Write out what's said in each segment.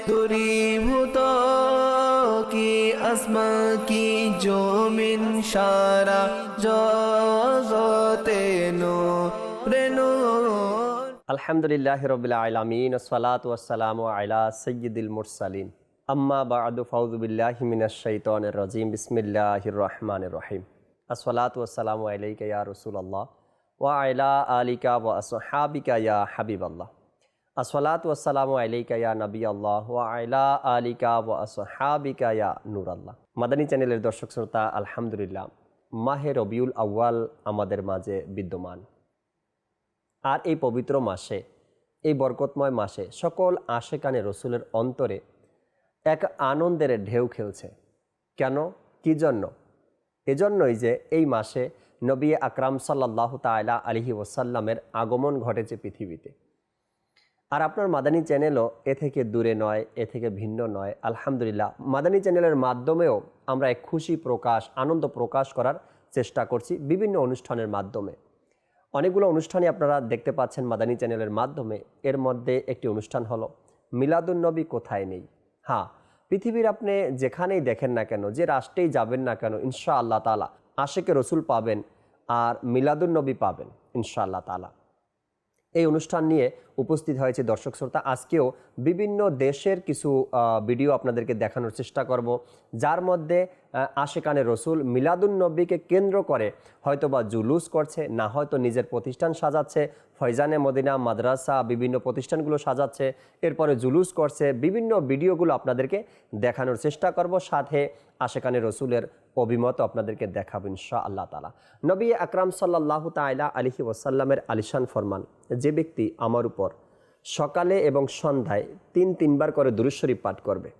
দূরীভূত কি আসমা কি জমিন সারা জগতে নূরে নূর। আলহামদুলিল্লাহি রাব্বিল আলামিন ওয়াসসালাতু ওয়াসসালামু আলা সাইয়্যিদিল মুরসালিন আম্মা বা'দু ফাউযু বিল্লাহি মিনাশ শাইতানির রাজিম বিসমিল্লাহির রহমানির রহিম। আসসালাতু ওয়াসসালামু আলাইকা ইয়া রাসূলুল্লাহ ওয়া আলা আলিকা ওয়া আসহাবিকা ইয়া হাবিবাল্লাহ। আসসালাতু ওয়াসসালামু আলাইকা ইয়া নবিয়াল্লাহ ওয়া আলা আলিকা ওয়া আসহাবিকা ইয়া নূরাল্লাহ। মাদানী চ্যানেলের দর্শক শ্রোতা, আলহামদুলিল্লাহ মাহে রবিউল আউয়াল আমাদের মাঝে বিদ্যমান। আর এই পবিত্র মাসে, এই বরকতময় মাসে সকল আশেকানে রসুলের অন্তরে এক আনন্দের ঢেউ খেলছে। কেন, কি জন্য? এজন্যই যে এই মাসে নবী আকরাম সাল্লাল্লাহু তাআলা আলাইহি ওয়াসাল্লামের আগমন ঘটেছে পৃথিবীতে। আর আপনার মাদানী চ্যানেলও এ থেকে দূরে নয়, এ থেকে ভিন্ন নয়। আলহামদুলিল্লাহ মাদানী চ্যানেলের মাধ্যমেও আমরা এক খুশি প্রকাশ, আনন্দ প্রকাশ করার চেষ্টা করছি বিভিন্ন অনুষ্ঠানের মাধ্যমে। অনেকগুলো অনুষ্ঠানই আপনারা দেখতে পাচ্ছেন মাদানী চ্যানেলের মাধ্যমে। এর মধ্যে একটি অনুষ্ঠান হলো মিলাদুন্নবী কোথায় নেই। হ্যাঁ, পৃথিবীর আপনি যেখানেই দেখেন না কেন, যে রাষ্ট্রেই যাবেন না কেন, ইনশাআল্লাহ তাআলা আশেকে রসুল পাবেন আর মিলাদুন্নবী পাবেন ইনশাআল্লাহ তাআলা। এই অনুষ্ঠান নিয়ে উপস্থিত হয়েছে দর্শক শ্রোতা। আজকেও বিভিন্ন দেশের কিছু ভিডিও আপনাদেরকে দেখানোর চেষ্টা করব, যার মধ্যে আশেকানে রসুল মিলাদুন্নবীকে কেন্দ্র করে হয়তোবা জুলুস করছে, না হয়তো নিজের প্রতিষ্ঠান সাজাচ্ছে, ফয়জানে মদিনা মাদ্রাসা বিভিন্ন প্রতিষ্ঠানগুলো সাজাচ্ছে, এরপরে জুলুস করছে। বিভিন্ন ভিডিওগুলো আপনাদেরকে দেখানোর চেষ্টা করব, সাথে আশেকানে রসুলের অভিমত আপনাদেরকে দেখাবো ইনশাআল্লাহ তাআলা। নবী আকরাম সাল্লাল্লাহু তাআলা আলাইহি ওয়াসাল্লামের আলিশান ফরমান, যে ব্যক্তি আমার উপর সকালে এবং সন্ধ্যায় তিনবার করে দুরূদ শরীফ পাঠ করবে,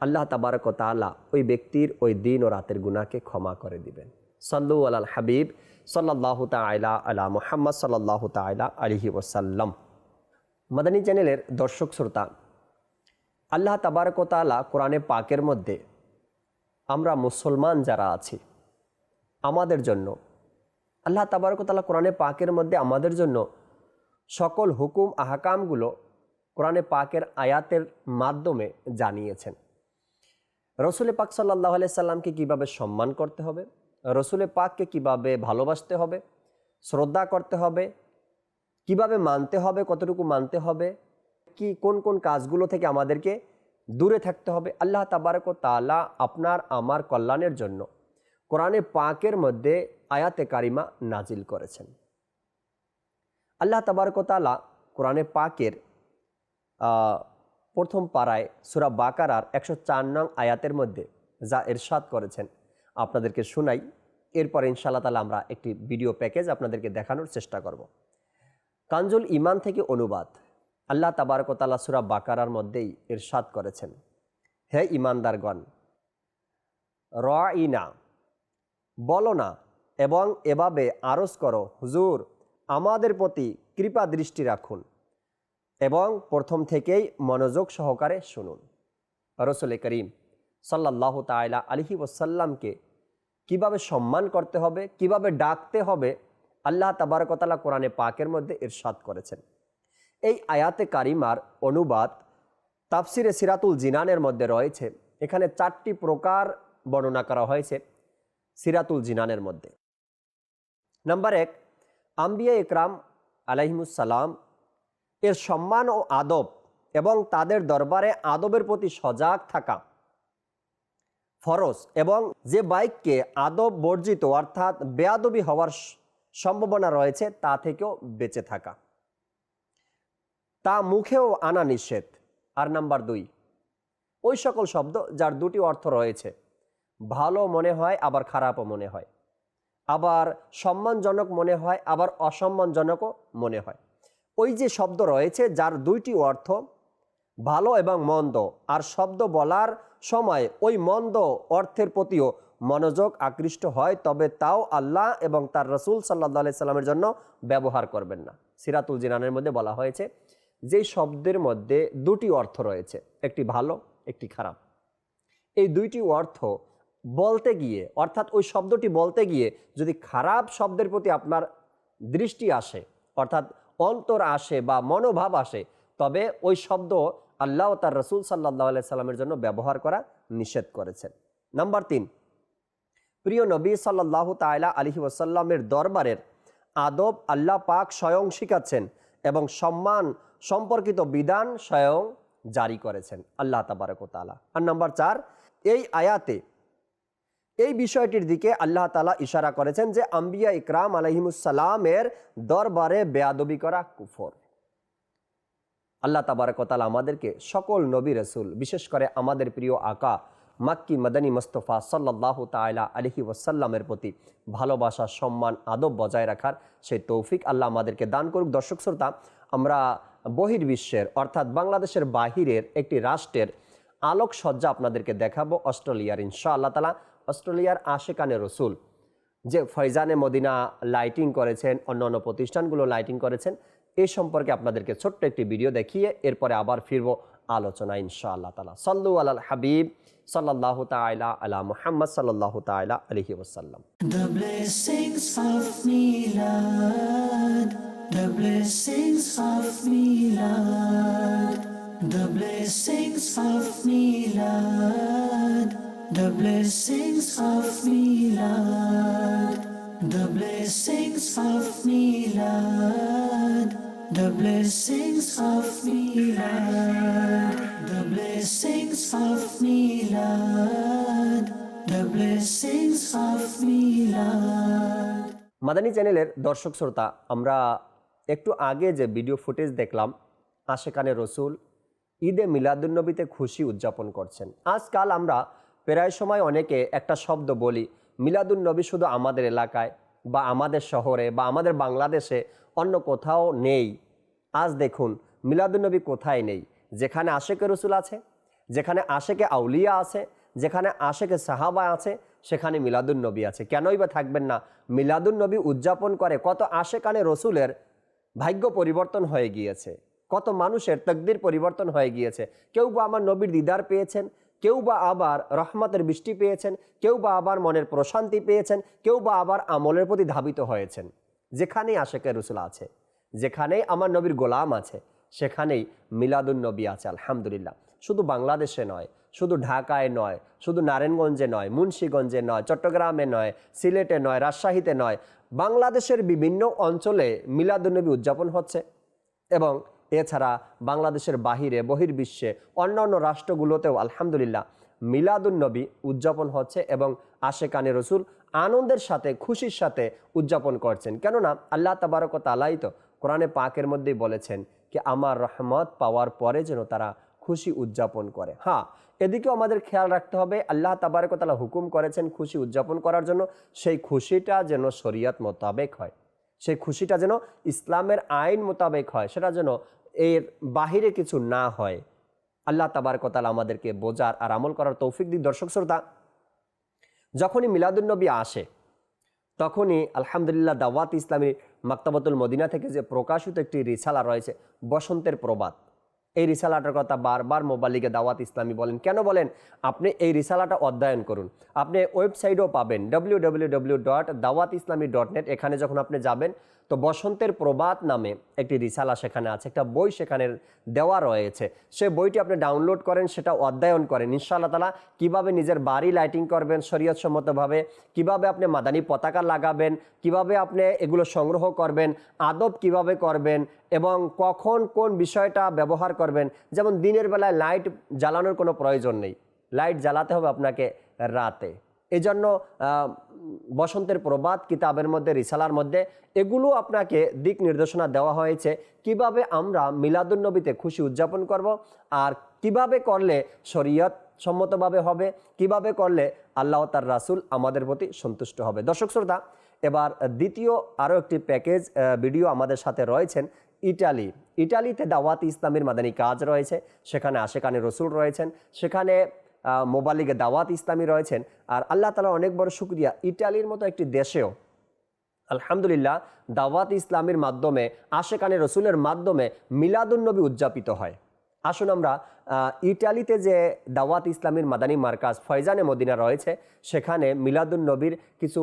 আল্লাহ তাবারক ওয়া তাআলা ওই ব্যক্তির ওই দিন ও রাতের গুনাহকে ক্ষমা করে দিবেন। সাল্লু আলাল হাবিব সাল্লাল্লাহু তাআলা আলা মুহাম্মদ সাল্লাল্লাহু তাআলা আলাইহি ওয়াসাল্লাম। মাদানী চ্যানেলের দর্শক শ্রোতা, আল্লাহ তাবারক ওয়া তাআলা কোরআনে পাকের মধ্যে আমরা মুসলমান যারা আছি আমাদের জন্য, আল্লাহ তাবারক ওয়া তাআলা কোরআনে পাকের মধ্যে আমাদের জন্য সকল হুকুম আহকামগুলো কোরআনে পাকের আয়াতের মাধ্যমে জানিয়েছেন। রসুল পাক সাল্লাল্লাহু আলাইহি সাল্লামকে কীভাবে সম্মান করতে হবে, রসুল পাককে কিভাবে ভালোবাসতে হবে, শ্রদ্ধা করতে হবে, কিভাবে মানতে হবে, কতটুকু মানতে হবে, কি কোন কোন কাজগুলো থেকে আমাদেরকে দূরে থাকতে হবে, আল্লাহ তাবারক ওয়া তাআলা আপনার আমার কল্যাণের জন্য কোরআনে পাকের মধ্যে আয়াতে কারিমা নাজিল করেছেন। আল্লাহ তাবারক ওয়া তাআলা কোরআনে পাকের প্রথম পারায় সূরা বাকারার 104 নং আয়াতের মধ্যে যা ইরশাদ করেছেন আপনাদেরকে শোনাই, এরপর ইনশাআল্লাহ তাআলা আমরা একটি ভিডিও প্যাকেজ আপনাদেরকে দেখানোর চেষ্টা করব। কানজুল ঈমান থেকে অনুবাদ। আল্লাহ তাবারক ওয়া তাআলা সূরা বাকারার মধ্যেই ইরশাদ করেছেন, হে ঈমানদারগণ, রাঈনা বলো না এবং এভাবে আরজ করো, হুজুর আমাদের প্রতি কৃপা দৃষ্টি রাখুন এবং প্রথম থেকেই মনোযোগ সহকারে শুনুন। রাসূল করিম সাল্লাল্লাহু তাআলা আলাইহি ওয়াসাল্লামকে কিভাবে সম্মান করতে হবে, কিভাবে ডাকতে হবে, আল্লাহ তাবারক ওয়া তাআলা কোরআনে পাকের মধ্যে ইরশাদ করেছেন। এই আয়াতে কারিমার অনুবাদ তাফসিরে সিরাতুল জিনানের মধ্যে রয়েছে। এখানে 4টি প্রকার বর্ণনা করা হয়েছে সিরাতুল জিনানের মধ্যে। নাম্বার 1, আম্বিয়া ইকরাম আলাইহিমুসসালাম এর সম্মান ও আদব এবং তাদের দরবারে আদবের প্রতি সজাগ থাকা ফরজ, এবং যে বাক্যে আদব বর্জিত অর্থাৎ বেয়াদবি হওয়ার সম্ভাবনা রয়েছে তা থেকেও বেঁচে থাকা, তা মুখেও আনা নিষেধ। আর নাম্বার 2, ওই সকল শব্দ যার দুটি অর্থ রয়েছে, ভালো মনে হয় আবার খারাপও মনে হয়, আবার সম্মানজনক মনে হয় আবার অসম্মানজনকও মনে হয়। ওই যে শব্দ রয়েছে যার দুইটি অর্থ ভালো এবং মন্দ, আর শব্দ বলার সময় ওই মন্দ অর্থের প্রতিও মনোযোগ আকৃষ্ট হয়, তবে তাও আল্লাহ এবং তার রসুল সাল্লাল্লাহু আলাইহি সাল্লামের জন্য ব্যবহার করবেন না। সিরাতুল জিনানের মধ্যে বলা হয়েছে যেই শব্দের মধ্যে দুটি অর্থ রয়েছে, একটি ভালো একটি খারাপ, এই দুইটি অর্থ বলতে গিয়ে অর্থাৎ ওই শব্দটি বলতে গিয়ে যদি খারাপ শব্দের প্রতি আপনার দৃষ্টি আসে অর্থাৎ অন্তর আসে বা মনোভাব আসে, তবে ওই শব্দ আল্লাহ ও তার রসুল সাল্লাল্লাহু আলাইহি সাল্লামের জন্য ব্যবহার করা নিষেধ করেছেন। নাম্বার 3, প্রিয় নবী সাল্লাল্লাহু তাআলা আলাইহি ওয়াসাল্লামের দরবারের আদব আল্লাহ পাক স্বয়ং শিখাচ্ছেন এবং সম্মান সম্পর্কিত বিধান স্বয়ং জারি করেছেন আল্লাহ তাবারক ওয়া তাআলা। আর নাম্বার 4, এই আয়াতে এই বিষয়টির দিকে আল্লাহ তাআলা ইশারা করেছেন যে আম্বিয়া ইকরাম আলাইহিমুসসালামের দরবারে বেয়াদবি করা কুফর। আল্লাহ তাবারক ওয়া তাআলা আমাদেরকে সকল নবী রাসূল, বিশেষ করে আমাদের প্রিয় আকা মাক্কি মাদানী মুস্তাফা সাল্লাল্লাহু তাআলা আলাইহি ওয়াসাল্লামের প্রতি ভালোবাসা, সম্মান, আদব বজায় রাখার সেই তৌফিক আল্লাহ আমাদেরকে দান করুক। দর্শক শ্রোতা, আমরা বহির্বিশ্বের অর্থাৎ বাংলাদেশের বাহিরের একটি রাষ্ট্রের আলোকসজ্জা আপনাদেরকে দেখাবো, অস্ট্রেলিয়ার ইনশাআল্লাহ তাআলা। অস্ট্রেলিয়ার আশেকানে রসুল যে ফয়জানে মদিনা লাইটিং করেছেন, অন্যান্য প্রতিষ্ঠানগুলো লাইটিং করেছেন, এই সম্পর্কে আপনাদেরকে ছোট্ট একটি ভিডিও দেখিয়ে এরপরে আবার ফিরবো আলোচনা ইনশাআল্লাহ তাআলা। সাল্লু আলাল হাবিব সাল্লাল্লাহু তাআলা আলা মুহাম্মদ সাল্লাল্লাহু তাআলা আলাইহি ওয়াসাল্লাম। The blessings of Milad, the blessings of Milad, the blessings of Milad, the blessings of Milad, the blessings of Milad, the blessings of Milad, the blessings of Milad, the blessings of Milad. Madani চ্যানেলের দর্শক শ্রোতা, আমরা একটু আগে যে video footage দেখলাম, আশেকানে রসুল ঈদে মিলাদুন্নবীতে খুশি উদযাপন করছেন। আজকাল আমরা প্রায় সময় অনেকে একটা শব্দ বলি, মিলাদুন্নবী শুধু আমাদের এলাকায় বা আমাদের শহরে বা আমাদের বাংলাদেশে, অন্য কোথাও নেই। আজ দেখুন মিলাদুন্নবী কোথায় নেই? যেখানে আশেকে রসুল আছে, যেখানে আশেকে আউলিয়া আছে, যেখানে আশেকে সাহাবা আছে, সেখানে মিলাদুন্নবী আছে। কেনই বা থাকবেন না? মিলাদুন্নবী উদযাপন করে কত আশেকানে রসুলের ভাগ্য পরিবর্তন হয়ে গিয়েছে, কত মানুষের তকদির পরিবর্তন হয়ে গিয়েছে। কেউ বা আমার নবীর দিদার পেয়েছেন, কেউ বা আবার রহমতের বৃষ্টি পেয়েছেন, কেউ বা আবার মনের প্রশান্তি পেয়েছেন, কেউ বা আবার আমলের প্রতি ধাবিত হয়েছেন। যেখানেই আশেকে রসুল আছে, যেখানেই আমার নবীর গোলাম আছে, সেখানেই মিলাদুন্নবী আছে আলহামদুলিল্লাহ। শুধু বাংলাদেশে নয়, শুধু ঢাকায় নয়, শুধু নারায়ণগঞ্জে নয়, মুন্সিগঞ্জে নয়, চট্টগ্রামে নয়, সিলেটে নয়, রাজশাহীতে নয়, বাংলাদেশের বিভিন্ন অঞ্চলে মিলাদুন্নবী উদযাপন হচ্ছে। এবং এছাড়া বাংলাদেশের বাহিরে বহির্বিশ্বে অন্যান্য রাষ্ট্রগুলোতেও আলহামদুলিল্লাহ মিলাদুন্নবী উদযাপন হচ্ছে এবং আশেকানে রসুল আনন্দের সাথে, খুশির সাথে উদযাপন করছেন। কেননা আল্লাহ তাবারক ওয়া তাআলাই তো কোরআনে পাকের মধ্যেই বলেছেন কি আমার রহমত পাওয়ার পরে যেন তারা খুশি উদযাপন করে। হ্যাঁ, এদিকেও আমাদের খেয়াল রাখতে হবে, আল্লাহ তাবারক ওয়া তাআলা হুকুম করেছেন খুশি উদযাপন করার জন্য, সেই খুশিটা যেন শরীয়ত মোতাবেক হয়, সেই খুশিটা যেন ইসলামের আইন মোতাবেক হয়, সেটা যেন এর বাহিরে কিছু না হয়। আল্লাহ তাবারক ওয়া তাআলা আমাদেরকে বোঝার আর আমল করার তৌফিক দিক। দর্শক শ্রোতা, যখনই মিলাদুন্নবী আসে তখনই আলহামদুলিল্লাহ দাওয়াত ইসলামী মাকতাবাতুল মদিনা থেকে যে প্রকাশিত একটি রিসালা রয়েছে বসন্তের প্রবাদ, এই রিসালাটার কথা বারবার মোবালিগে দাওয়াত ইসলামী বলেন। কেন বলেন? আপনি এই রিসালাটা অধ্যয়ন করুন, আপনি ওয়েবসাইটেও পাবেন www.dawatislami.net। এখানে যখন আপনি যাবেন তো বসন্তের প্রবাদ নামে একটি রিসালা সেখানে আছে, একটা বই সেখানে দেওয়া রয়েছে। সে বইটি আপনি ডাউনলোড করেন, সেটা অধ্যয়ন করেন ইনশাআল্লাহ তাআলা। কীভাবে নিজের বাড়ি লাইটিং করবেন শরীয়তসম্মতভাবে, কিভাবে আপনি মাদানী পতাকা লাগাবেন, কিভাবে আপনি এগুলো সংগ্রহ করবেন, আদব কিভাবে করবেন এবং কখন কোন বিষয়টা ব্যবহার করবেন। যেমন দিনের বেলায় লাইট জ্বালানোর কোনো প্রয়োজন নেই, লাইট জ্বালাতে হবে আপনাকে রাতে। এজন্য বসন্তের প্রবাদ কিতাবের মধ্যে, রিসালার মধ্যে এগুলো আপনাকে দিক নির্দেশনা দেওয়া হয়েছে কিভাবে আমরা মিলাদুন্নবীতে খুশি উদযাপন করব, আর কিভাবে করলে শরীয়ত সম্মতভাবে হবে, কিভাবে করলে আল্লাহ তার রাসূল আমাদের প্রতি সন্তুষ্ট হবে। দর্শক শ্রোতা, এবার দ্বিতীয় আরও একটি প্যাকেজ ভিডিও আমাদের সাথে রয়েছেন ইটালিতে দাওয়াত ইসলামীর মাদানী কাজ রয়েছে, সেখানে আশেকানে রসুল রয়েছেন, সেখানে মোবালিগে দাওয়াত ইসলামী রয়েছেন। আর আল্লাহ তাআলার অনেক বড় শুকরিয়া, ইটালির মতো একটি দেশেও আলহামদুলিল্লাহ দাওয়াত ইসলামীর মাধ্যমে, আশেকানে রসুলের মাধ্যমে মিলাদুন্নবী উদযাপিত হয়। আসুন আমরা ইটালিতে যে দাওয়াত ইসলামীর মাদানী মার্কাজ ফয়জানে মদিনা রয়েছে, সেখানে মিলাদুন নবীর কিছু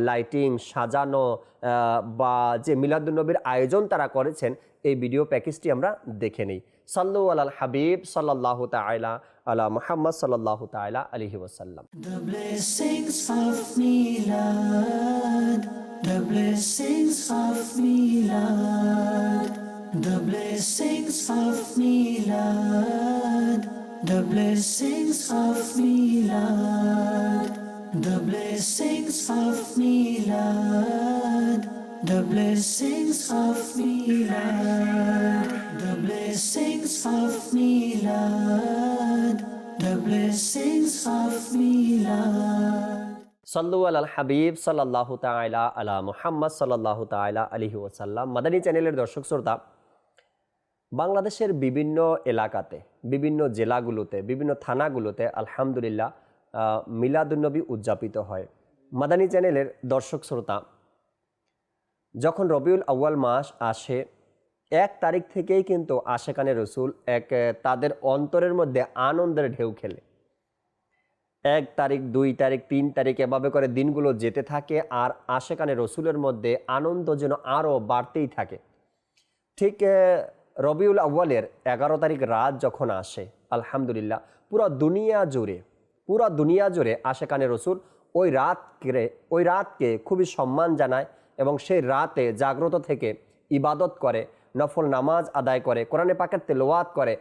লাইটিং সাজানো বা যে মিলাদুন নবীর আয়োজন তারা করেছেন, এই ভিডিও প্যাকেজটি আমরা দেখে নিই। সাল্লু আলাল হাবিব সাল্লাল্লাহু তাআলা আলা মুহাম্মদ সাল্লাল্লাহু তাআলা আলাইহি ওয়াসাল্লাম। The blessings of Milad, the blessings of Milad, the blessings of Milad, the blessings of Milad, the blessings of Milad, the blessings of Milad, the blessings of Milad, the blessings of Milad. সাল্লু আলাল হাবিব সাল্লাল্লাহু তাআলা আলা মুহাম্মদ সাল্লাল্লাহু তাআলা আলাইহি ওয়াসাল্লাম। মাদানী চ্যানেলের দর্শক শ্রোতা, বাংলাদেশের বিভিন্ন এলাকাতে, বিভিন্ন জেলাগুলোতে, বিভিন্ন থানাগুলোতে আলহামদুলিল্লাহ মিলাদুন্নবী উদযাপিত হয়। মাদানী চ্যানেলের দর্শক শ্রোতা, যখন রবিউল আউয়াল মাস আসে, 1 তারিখ থেকেই কিন্তু আশেকানে রসুল তাদের অন্তরের মধ্যে আনন্দের ঢেউ খেলে। 1 তারিখ, 2 তারিখ, 3 তারিখ এভাবে করে দিনগুলো যেতে থাকে, আর আশেকানে রসুলের মধ্যে আনন্দ যেন আরও বাড়তেই থাকে। ঠিক রবিউল আউয়ালের 11 তারিখ রাত যখন আসে, আলহামদুলিল্লাহ পুরো দুনিয়া জুড়ে আশেকানে রসুল ওই রাতকে খুবই সম্মান জানায় এবং সেই রাতে জাগ্রত থেকে ইবাদত করে, নফল নামাজ আদায় করে, কোরআনে পাকের তেলাওয়াত করে,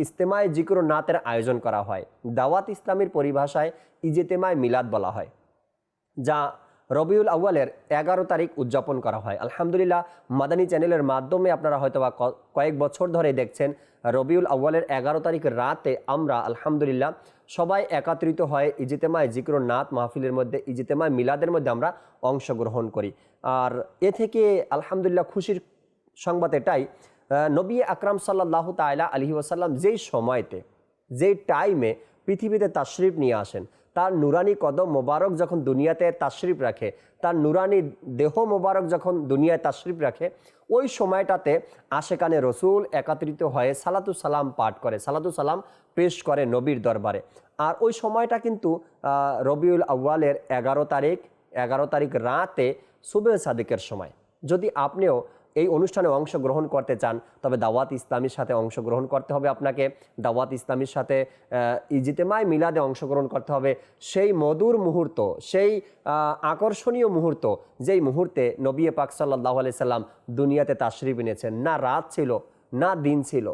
ইজতেমায়ে জিকির ও নাতের আয়োজন করা হয়। দাওয়াত ইসলামীর পরিভাষায় ইজতেমায়ে মিলাদ বলা হয়, যা রবিউল আউয়ালের 11 তারিখ উদযাপন করা হয়। আলহামদুলিল্লাহ মাদানী চ্যানেলের মাধ্যমে আপনারা হয়তো বা কয়েক বছর ধরে দেখছেন, রবিউল আউয়ালের 11 তারিখ রাতে আমরা আলহামদুলিল্লাহ সবাই একত্রিত হয়ে ইজতেমায়ে জিকির ও নাত মাহফিলের মধ্যে, ইজতেমায়ে মিলাদের মধ্যে আমরা অংশগ্রহণ করি। আর এ থেকে আলহামদুলিল্লাহ খুশির সংবাদ এটাই, নবী আকরাম সাল্লাল্লাহু তাআলা আলাইহি ওয়াসাল্লাম যেই টাইমে পৃথিবীতে তাশরিফ নিয়ে আসেন, তার নুরানি কদম মোবারক যখন দুনিয়াতে তাশরিফ রাখে, তার নুরানি দেহ মোবারক যখন দুনিয়ায় তাশরিফ রাখে, ওই সময়টাতে আশেকানে রসুল একত্রিত হয়ে সালাতু সালাম পাঠ করে, সালাতু সালাম পেশ করে নবীর দরবারে। আর ওই সময়টা কিন্তু রবিউল আউয়ালের 11 তারিখ রাতে সুবহে সাদিকের সময়। যদি আপনিও এই অনুষ্ঠানে অংশগ্রহণ করতে চান, তবে দাওয়াত ইসলামীর সাথে অংশগ্রহণ করতে হবে আপনাকে। দাওয়াত ইসলামীর সাথে ইজতেমায়ে মিলাদে অংশগ্রহণ করতে হবে। সেই মধুর মুহূর্ত, সেই আকর্ষণীয় মুহূর্ত, যেই মুহূর্তে নবী পাক সাল্লাল্লাহু আলাইহি সাল্লাম দুনিয়াতে তাশরিফ এনেছেন। না রাত ছিল, না দিন ছিল,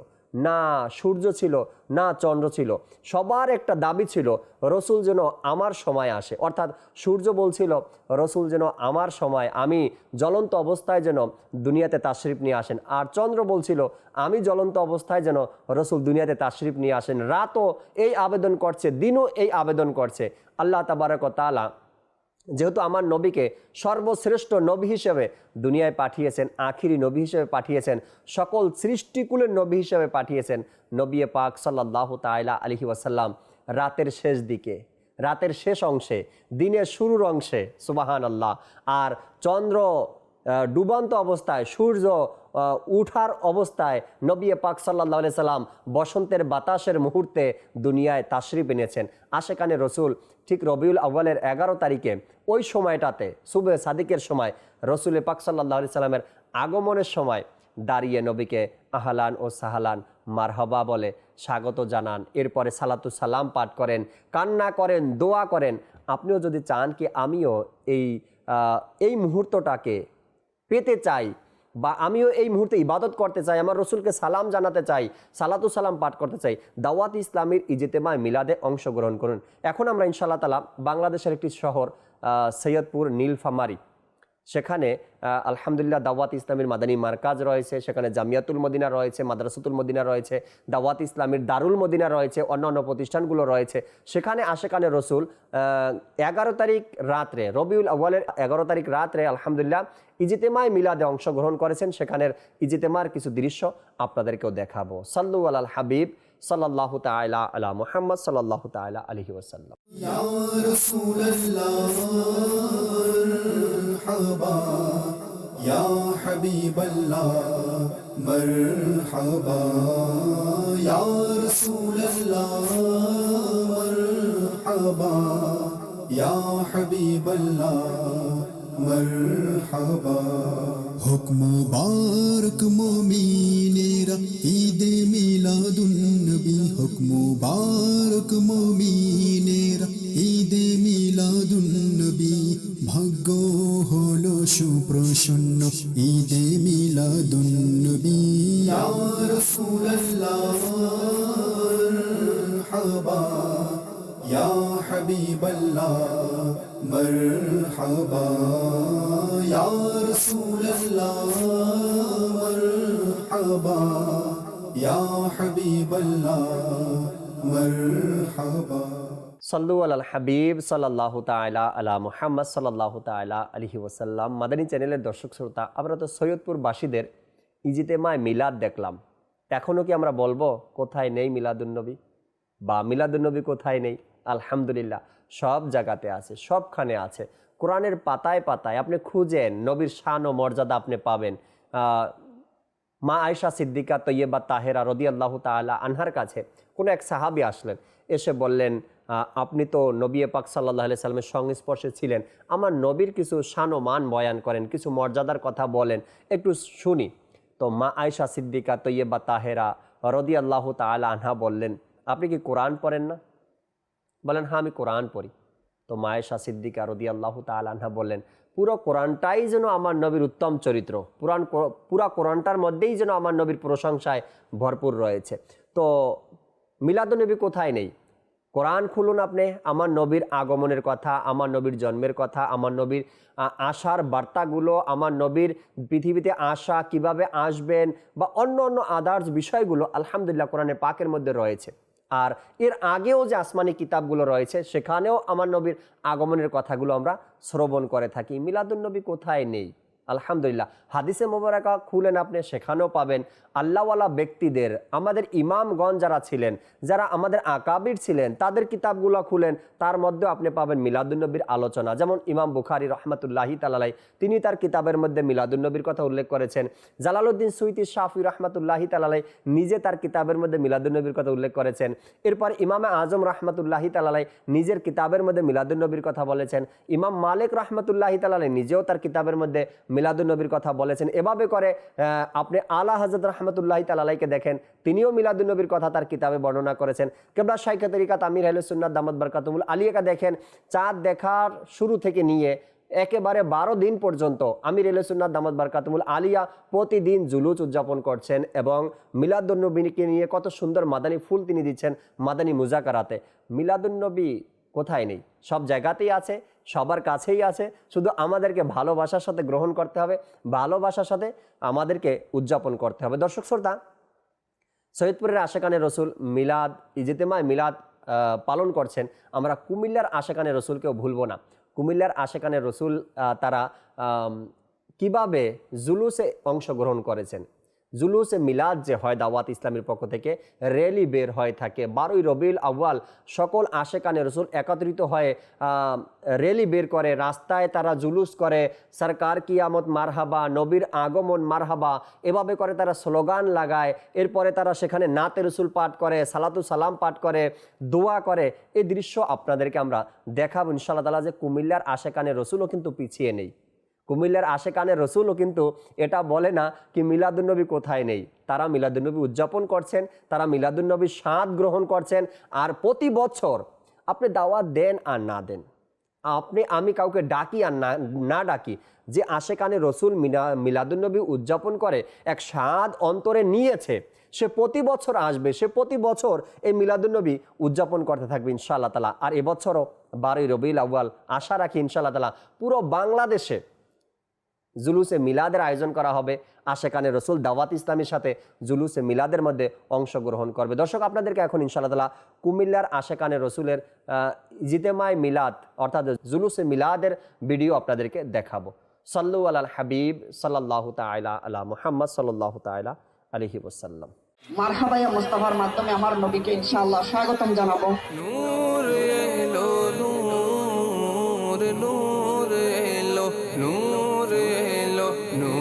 না সূর্য ছিল, না চন্দ্র ছিল। সবার একটা দাবি ছিল রসুল যেন আমার সময় আসে, অর্থাৎ সূর্য বলছিল রসুল যেন আমার সময়, আমি জ্বলন্ত অবস্থায় যেন দুনিয়াতে তাশরিফ নিয়ে আসেন। আর চন্দ্র বলছিল আমি জ্বলন্ত অবস্থায় যেন রসুল দুনিয়াতে তাশরিফ নিয়ে আসেন। রাতও এই আবেদন করছে, দিনও এই আবেদন করছে। আল্লাহ তাবারক ওয়া তাআলা যেহেতু আমার নবীকে সর্বশ্রেষ্ঠ নবী হিসেবে দুনিয়ায় পাঠিয়েছেন, আখিরি নবী হিসেবে পাঠিয়েছেন, সকল সৃষ্টিকুলের নবী হিসেবে পাঠিয়েছেন, নবী পাক সাল্লাল্লাহু তাআলা আলাইহি ওয়াসাল্লাম রাতের শেষ দিকে, রাতের শেষ অংশে, দিনের শুরুর অংশে, সুবহানাল্লাহ, আর চন্দ্র ডুবন্ত অবস্থায়, সূর্য উঠার অবস্থায় নবী পাক সাল্লাল্লাহু আলাইহি সাল্লাম বসন্তের বাতাসের মুহূর্তে দুনিয়ায় তাশরিফ এনেছেন। আশেকানে রসুল ঠিক রবিউল আউয়ালের 11 তারিখে ওই সময়টাতে সুবহে সাদিকের সময় রসুল পাক সাল্লাল্লাহু আলাইহি সাল্লামের আগমনের সময় দাঁড়িয়ে নবীকে আহলান ও সাহালান মারহাবা বলে স্বাগত জানান। এরপরে সালাতু সালাম পাঠ করেন, কান্না করেন, দোয়া করেন। আপনিও যদি চান কি আমিও এই মুহূর্তটাকে পেতে চাই, বা আমিও এই মুহূর্তে ইবাদত করতে চাই, আমার রসুলকে সালাম জানাতে চাই, সালাতু সালাম পাঠ করতে চাই, দাওয়াত ইসলামীর ইজতেমায়ে মিলাদে অংশগ্রহণ করুন। এখন আমরা ইনশাআল্লাহ তাআলা বাংলাদেশের একটি শহর সৈয়দপুর নীলফামারী, সেখানে আলহামদুলিল্লাহ দাওয়াত ইসলামীর মাদানী মার্কাজ রয়েছে, সেখানে জামিয়াতুল মদিনা রয়েছে, মাদ্রাসাতুল মদিনা রয়েছে, দাওয়াত ইসলামীর দারুল মদিনা রয়েছে, অন্যান্য প্রতিষ্ঠানগুলো রয়েছে। সেখানে আশেকানে রসুল 11 তারিখ রাত্রে, রবিউল আউয়ালের 11 তারিখ রাত্রে আলহামদুলিল্লাহ ইজতেমায়ে মিলাদে অংশগ্রহণ করেছেন। সেখানের ইজতেমার কিছু দৃশ্য আপনাদেরকেও দেখাবো। সাল্লু আলাল হাবিব সাল্লাল্লাহু তাআলা আলা মুহাম্মদ সাল্লাল্লাহু তাআলা আলাইহি ওয়াসাল্লাম। ইয়া রাসূলুল্লাহ মারহাবা या हबीब अल्लाह मरहबा या रसूल अल्लाह मरहबा या हबीब अल्लाह मरहबा हुक्म मुबारक मोमीनेरा ईद मिलादुन नबी हुक्म मुबारक मोमीनेरा ईद मिलादुन नबी भाग्য হলো সুপ্রসন্ন ঈদে মিলাদুন নবী ইয়া রাসূলুল্লাহ মারহাবা ইয়া হাবিবাল্লাহ মারহাবা ইয়া রাসূলুল্লাহ মারহাবা ইয়া হাবিবাল্লাহ মারহাবা সল্লু আল হাবিব সাল্লাল্লাহু তাআলা আলা মুহাম্মদ সাল্লাল্লাহু তাআলা আলাইহি ওয়াসাল্লাম। মাদানী চ্যানেলের দর্শক শ্রোতা, আমরা তো সৈয়দপুরবাসীদের ইজতেমায় মিলাদ দেখলাম। এখনও কি আমরা বলবো কোথায় নেই মিলাদুন্নবী বা মিলাদুন্নবী কোথায় নেই? আলহামদুলিল্লাহ, সব জায়গাতে আছে, সবখানে আছে। কোরআনের পাতায় পাতায় আপনি খুঁজেন, নবীর শান ও মর্যাদা আপনি পাবেন। মা আয়েশা সিদ্দিকা তৈয়বা তাহেরা রাদিয়াল্লাহু তাআলা আনহার কাছে কোনো এক সাহাবী আসলেন, এসে বললেন, আপনি তো নবী পাক সাল্লাল্লাহু আলাইহি সাল্লামের সংস্পর্শে ছিলেন, আমার নবীর কিছু শান ও মান বয়ান করেন, কিছু মর্যাদার কথা বলেন, একটু শুনি। তো মা আয়েশা সিদ্দিকা তৈয়বা তাহেরা রাদিয়াল্লাহু তাআলা আনহা বললেন, আপনি কি কোরআন পড়েন না? বলেন, হ্যাঁ আমি কোরআন পড়ি। তো মা আয়েশা সিদ্দিকা রাদিয়াল্লাহু তাআলা আনহা বললেন, পুরো কোরআনটাই যেন আমার নবীর উত্তম চরিত্র, পুরা কোরআনটার মধ্যেই যেন আমার নবীর প্রশংসায় ভরপুর রয়েছে। তো মিলাদুন্নবী কোথায় নেই? কোরআন খুলুন আপনি, আমার নবীর আগমনের কথা, আমার নবীর জন্মের কথা, আমার নবীর আসার বার্তাগুলো, আমার নবীর পৃথিবীতে আসা, কিভাবে আসবেন বা অন্য অন্য আদার্স বিষয়গুলো আলহামদুলিল্লাহ কোরআনের পাকের মধ্যে রয়েছে। আর এর আগেও যে আসমানি কিতাবগুলো রয়েছে সেখানেও আমার নবীর আগমনের কথাগুলো আমরা শ্রবণ করে থাকি। মিলাদুন্নবী কোথায় নেই? আলহামদুলিল্লাহ, হাদিসে মোবারকা খুলেন আপনি, সেখানেও পাবেন আল্লাহওয়ালা ব্যক্তিদের, আমাদের ইমামগণ যারা ছিলেন, যারা আমাদের আকাবির ছিলেন, তাদের কিতাবগুলো খুলেন, তার মধ্যেও আপনি পাবেন মিলাদুন্নবীর আলোচনা। যেমন ইমাম বুখারী রহমাতুল্লাহি তাআলা তিনি তার কিতাবের মধ্যে মিলাদুন্নবীর কথা উল্লেখ করেছেন। জালালউদ্দিন সুয়ুতী শাফি রহমাতুল্লাহি তাআলা নিজে তার কিতাবের মধ্যে মিলাদুন্নবীর কথা উল্লেখ করেছেন। এরপর ইমামে আজম রহমাতুল্লাহি তাআলা নিজের কিতাবের মধ্যে মিলাদুন্নবীর কথা বলেছেন। ইমাম মালিক রহমাতুল্লাহি তাআলা নিজেও তার কিতাবের মধ্যে মিলাদুন্নবীর কথা বলেছেন। এভাবে করে আপনি আলা হযরত রহমাতুল্লাহি তাআলাকে দেখেন, তিনিও মিলাদুন্নবীর কথা তার কিতাবে বর্ণনা করেছেন। কেবলা শাইখে তরিকাত আমির আহলে সুন্নাত দামাত বারকাতুহুল আলিয়াকে দেখেন, চাঁদ দেখার শুরু থেকে নিয়ে একেবারে 12 দিন পর্যন্ত আমির আহলে সুন্নাত দামাত বারকাতুহুল আলিয়া প্রতিদিন জুলুস উদযাপন করছেন এবং মিলাদুন্নবীকে নিয়ে কত সুন্দর মাদানী ফুল তিনি দিচ্ছেন মাদানী মুজাকারাতে। মিলাদুন্নবী কোথায় নেই? সব জায়গাতেই আছে, সবার কাছেই আছে, শুধু আমাদেরকে ভালোবাসার সাথে গ্রহণ করতে হবে, ভালোবাসার সাথে আমাদেরকে উদযাপন করতে হবে। দর্শক শ্রোতা, সৈয়দপুরের আশেকানে রসুল মিলাদ ইজতেমায় মিলাদ পালন করছেন, আমরা কুমিল্লার আশেকানে রসুলকেও ভুলব না। কুমিল্লার আশেকানে রসুল তারা কিভাবে জুলুসে অংশগ্রহণ করেছেন। জুলুসে মিলাদ যে হয় দাওয়াত ইসলামের পক্ষ থেকে, র্যালি বের হয়ে থাকে 12ই রবিউল আউয়াল, সকল আশেকানে রসুল একত্রিত হয়ে র্যালি বের করে, রাস্তায় তারা জুলুস করে, সরকার কিয়ামত মারহাবা, নবীর আগমন মারহাবা, এভাবে করে তারা স্লোগান লাগায়। এরপরে তারা সেখানে নাতে রসুল পাঠ করে, সালাতু সালাম পাঠ করে, দোয়া করে। এই দৃশ্য আপনাদেরকে আমরা দেখাবো ইনশাআল্লাহ তাআলা যে কুমিল্লার আশেকানে রসুলও কিন্তু পিছিয়ে নেই। কুমিল্লার আশেকানে রসুলও কিন্তু এটা বলে না কি মিলাদুন্নবী কোথায় নেই। তারা মিলাদুন্নবী উদযাপন করছেন, তারা মিলাদুন্নবীর স্বাদ গ্রহণ করছেন। আর প্রতি বছর আপনি দাওয়াত দেন আর না দেন, আমি কাউকে ডাকি আর না ডাকি, যে আশেকানে রসুল মিলাদুন্নবী উদযাপন করে, এক স্বাদ অন্তরে নিয়েছে, সে প্রতি বছর আসবে, সে প্রতি বছর এই মিলাদুন্নবী উদযাপন করতে থাকবে ইনশাআল্লাহ তাআলা। আর এবছরও 12ই রবিউল আউয়াল আশা রাখি ইনশাআল্লাহ তাআলা পুরো বাংলাদেশে জুলুসে মিলাদের আয়োজন করা হবে। আশেকানে রসুল দাওয়াত ইসলামের সাথে জুলুসে মিলাদের মধ্যে অংশগ্রহণ করবে। দর্শক, আপনাদেরকে এখন ইনশাআল্লাহ তাআলা কুমিল্লার আশেকানে রসুলের ইজতেমায় মিলাদ অর্থাৎ জুলুসে মিলাদের ভিডিও আপনাদেরকে দেখাবো। সাল্লু আলাল হাবিব সাল্লাল্লাহু তাআলা আলা মুহাম্মদ সাল্লাল্লাহু তাআলা আলাইহি ওয়াসাল্লাম। মারহাবা ইয়া মুস্তাফার মাধ্যমে আমার নবীকে ইনশাআল্লাহ স্বাগতম জানাবো। নূর এলো, নূর নূর এলো, নূর এলো, নূর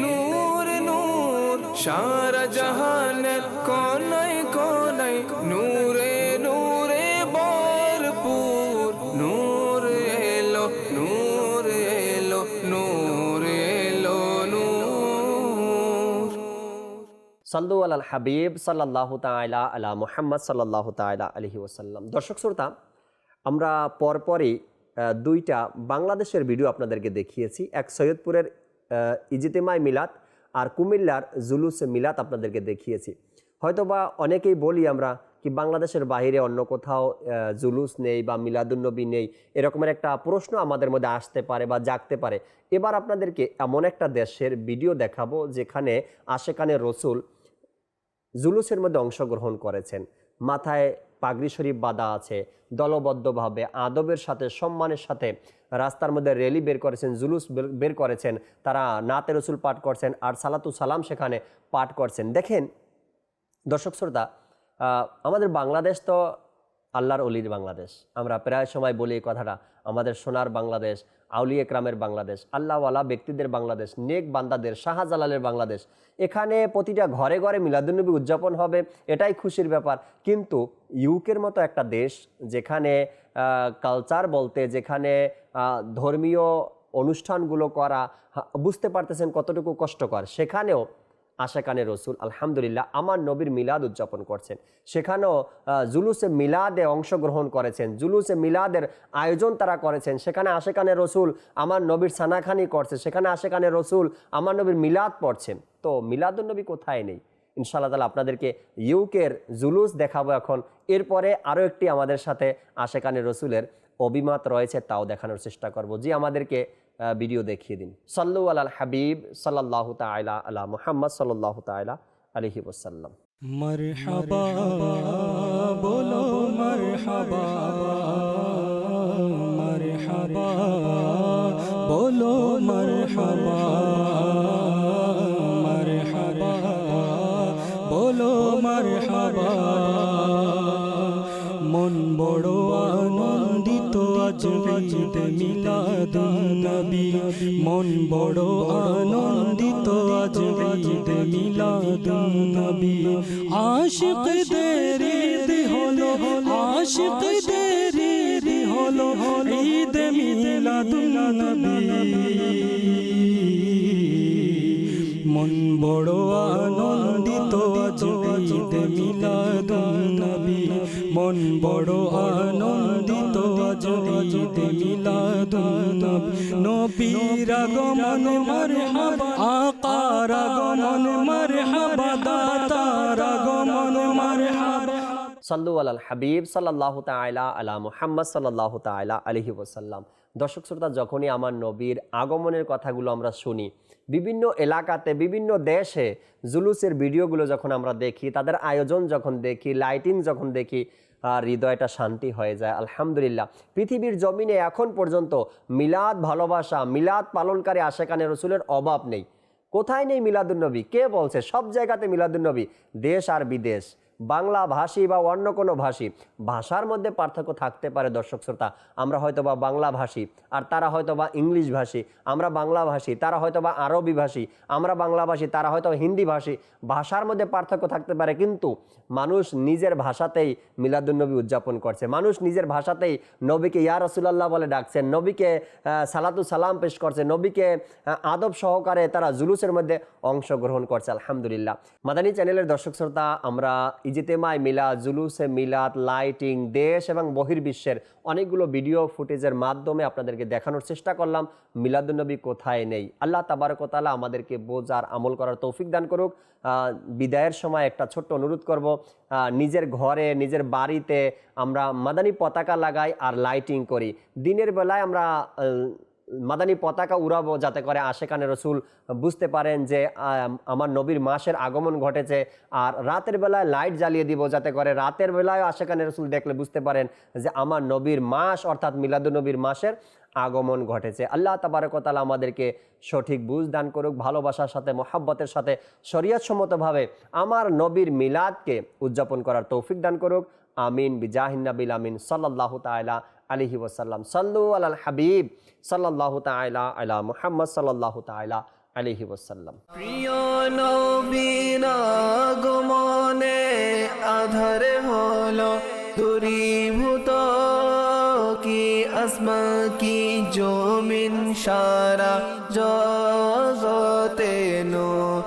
নূর নূর সারা জাহানের কোনায় কোনায় নূরে নূরে ভরপুর নূর এলো নূর এলো নূর এলো নূর। সাল্লু আলাল হাবিব সাল্লাল্লাহু তাআলা আলা মুহাম্মদ সাল্লাল্লাহু তাআলা আলাইহি ওয়াসাল্লাম। দর্শক শ্রোতা, আমরা পরপরই দুইটা বাংলাদেশের ভিডিও আপনাদেরকে দেখিয়েছি। এক সৈয়দপুরের ইজতেমায় মিলাদ আর কুমিল্লার জুলুসে মিলাদ আপনাদেরকে দেখিয়েছি। হয়তোবা অনেকেই বলি আমরা কি বাংলাদেশের বাইরে অন্য কোথাও জুলুস নেই বা মিলাদুন্নবী নেই, এরকমের একটা প্রশ্ন আমাদের মধ্যে আসতে পারে বা জাগতে পারে। এবার আপনাদেরকে এমন একটা দেশের ভিডিও দেখাবো যেখানে আশেকানে রসুল জুলুসের মধ্যে অংশগ্রহণ করেছেন। মাথায় পাগড়ি শরীফ বাঁধা আছে, দলবদ্ধভাবে আদবের সাথে সম্মানের সাথে রাস্তার মধ্যে র্যালি বের করেছেন, জুলুস বের করেছেন, তারা নাতে রসুল পাঠ করছেন আর সালাতু সালাম সেখানে পাঠ করছেন। দেখেন দর্শক শ্রোতা, আমাদের বাংলাদেশ তো আল্লাহর অলির বাংলাদেশ। আমরা প্রায় সময় বলি এই কথাটা, আমাদের সোনার বাংলাদেশ, আউলিয়া একরামের বাংলাদেশ, আল্লাহওয়ালা ব্যক্তিদের বাংলাদেশ, নেক বান্দাদের, শাহজালালের বাংলাদেশ। এখানে প্রতিটা ঘরে ঘরে মিলাদুন্নবী উদযাপন হবে, এটাই খুশির ব্যাপার। কিন্তু ইউকের মতো একটা দেশ যেখানে কালচার বলতে, যেখানে ধর্মীয় অনুষ্ঠানগুলো করা বুঝতে পারতেছেন কতটুকু কষ্টকর, সেখানেও আশেকানে রসুল আলহামদুলিল্লাহ আমার নবীর মিলাদ উদযাপন করছেন। সেখানেও জুলুসে মিলাদে অংশগ্রহণ করেছেন, জুলুসে মিলাদের আয়োজন তারা করেছেন। সেখানে আশেকানে রসুল আমার নবীর সানাখানি করছে, সেখানে আশেকানে রসুল আমার নবীর মিলাদ পড়ছেন। তো মিলাদুন্নবী কোথায় নেই? ইনশাআল্লাহ তাআলা আপনাদেরকে ইউকের জুলুস দেখাবো এখন। এরপরে আরও একটি আমাদের সাথে আশেকানে রসুলের অভিমত রয়েছে, তাও দেখানোর চেষ্টা করব। জি, আমাদেরকে ভিডিও দেখিয়ে দিন। সাল্লু আলাল হাবিব সাল্লাল্লাহু তাআলা আলা মুহাম্মদ সাল্লাল্লাহু তাআলা আলাইহি ওয়াসাল্লাম। मरहबा बोलो मरहबा, मरहबा बोलो मरहबा, मरहबा बोलो मरहबा। मन बड़ो आनंदित आज ঈদ মিলাদুন নবী, মন বড় আনন্দিত আজ ঈদ মিলাদুন নবী। আশিকদের ঈদ হলো, আশিকদের ঈদ হলো ঈদ মিলাদুন নবী। মন বড় আনন্দিত আজ ঈদ মিলাদুন নবী, মন বড় আনন্দিত আজ ঈদ মিলাদুন নবী। নবীর আগমন মারহাবা, আকার আগমন মারহাবা, দাতার আগমন মারহাবা। সাল্লু আলাল হাবিব সাল্লাল্লাহু তাআলা আলা মুহাম্মদ সাল্লাল্লাহু তাআলা আলাইহি ওয়াসাল্লাম। দর্শক শ্রোতা, যখনই আমার নবীর আগমনের কথাগুলো আমরা শুনি, বিভিন্ন এলাকাতে বিভিন্ন দেশে জুলুসের ভিডিওগুলো যখন আমরা দেখি, তাদের আয়োজন যখন দেখি, লাইটিং যখন দেখি, হৃদয়টা শান্তি হয়ে যায়। আলহামদুলিল্লাহ, পৃথিবীর জমিনে এখন পর্যন্ত মিলাদ ভালোবাসা, মিলাদ পালনকারী আশেকানে রসুলের অভাব নেই। কোথায় নেই মিলাদুন্নবী? কে বলছে? সব জায়গাতে মিলাদুন্নবী, দেশ আর বিদেশ, বাংলা ভাষী বা অন্য কোনো ভাষী। ভাষার মধ্যে পার্থক্য থাকতে পারে দর্শক শ্রোতা, আমরা হয়তো বা বাংলা ভাষী আর তারা হয়তো বা ইংলিশ ভাষী, আমরা বাংলা ভাষী তারা হয়তো বা আরবি ভাষী, আমরা বাংলা ভাষী তারা হয়তো হিন্দি ভাষী। ভাষার মধ্যে পার্থক্য থাকতে পারে, কিন্তু মানুষ নিজের ভাষাতেই মিলাদুন্নবী উদযাপন করছে, মানুষ নিজের ভাষাতেই নবীকে ইয়া রাসূলুল্লাহ বলে ডাকছেন, নবীকে সালাতু সালাম পেশ করছে, নবীকে আদব সহকারে তারা জুলুসের মধ্যে অংশগ্রহণ করছে। আলহামদুলিল্লাহ। মাদানী চ্যানেলের দর্শক শ্রোতা, আমরা ইজতেমায় মিলাদ, জুলুসে মিলাদ, লাইটিং, দেশ এবং বহির্বিশ্বের অনেকগুলো ভিডিও ফুটেজের মাধ্যমে আপনাদেরকে দেখানোর চেষ্টা করলাম মিলাদুন্নবী কোথায় নেই। আল্লাহ তাবারক ওয়া তাআলা আমাদেরকে বোঝার, আমল করার তৌফিক দান করুক। বিদায়ের সময় একটা ছোট্ট অনুরোধ করব, নিজের ঘরে, নিজের বাড়িতে আমরা মাদানী পতাকা লাগাই আর লাইটিং করি। দিনের বেলায় আমরা মাদানী পতাকা উড়াবো, যাতে করে আশেকানে রসুল বুঝতে পারেন যে আমার নবীর মাসের আগমন ঘটেছে। আর রাতের বেলায় লাইট জ্বালিয়ে দিব, যাতে করে রাতের বেলায় আশেকানে রসুল দেখলে বুঝতে পারেন যে আমার নবীর মাস অর্থাৎ মিলাদুন্নবীর মাসের আগমন ঘটেছে। আল্লাহ তাবারক ওয়া তাআলা আমাদেরকে সঠিক বুঝ দান করুক, ভালোবাসার সাথে, মহাব্বতের সাথে, শরীয়তসম্মতভাবে আমার নবীর মিলাদকে উদযাপন করার তৌফিক দান করুক। আমিন বিজাহিন নবিল আমিন সাল্লাল্লাহু তাআলা আলাইহি ওয়াসাল্লাম। সাল্লু আলাল হাবিব সাল্লাল্লাহু তাআলা আলা মুহাম্মদ সাল্লাল্লাহু তাআলা আলাইহি ওয়াসাল্লাম। প্রিয় নবীর আগমনে আধারে হলো দূরীভূত, কি আসমা কি জমিন সারা জগতে নূর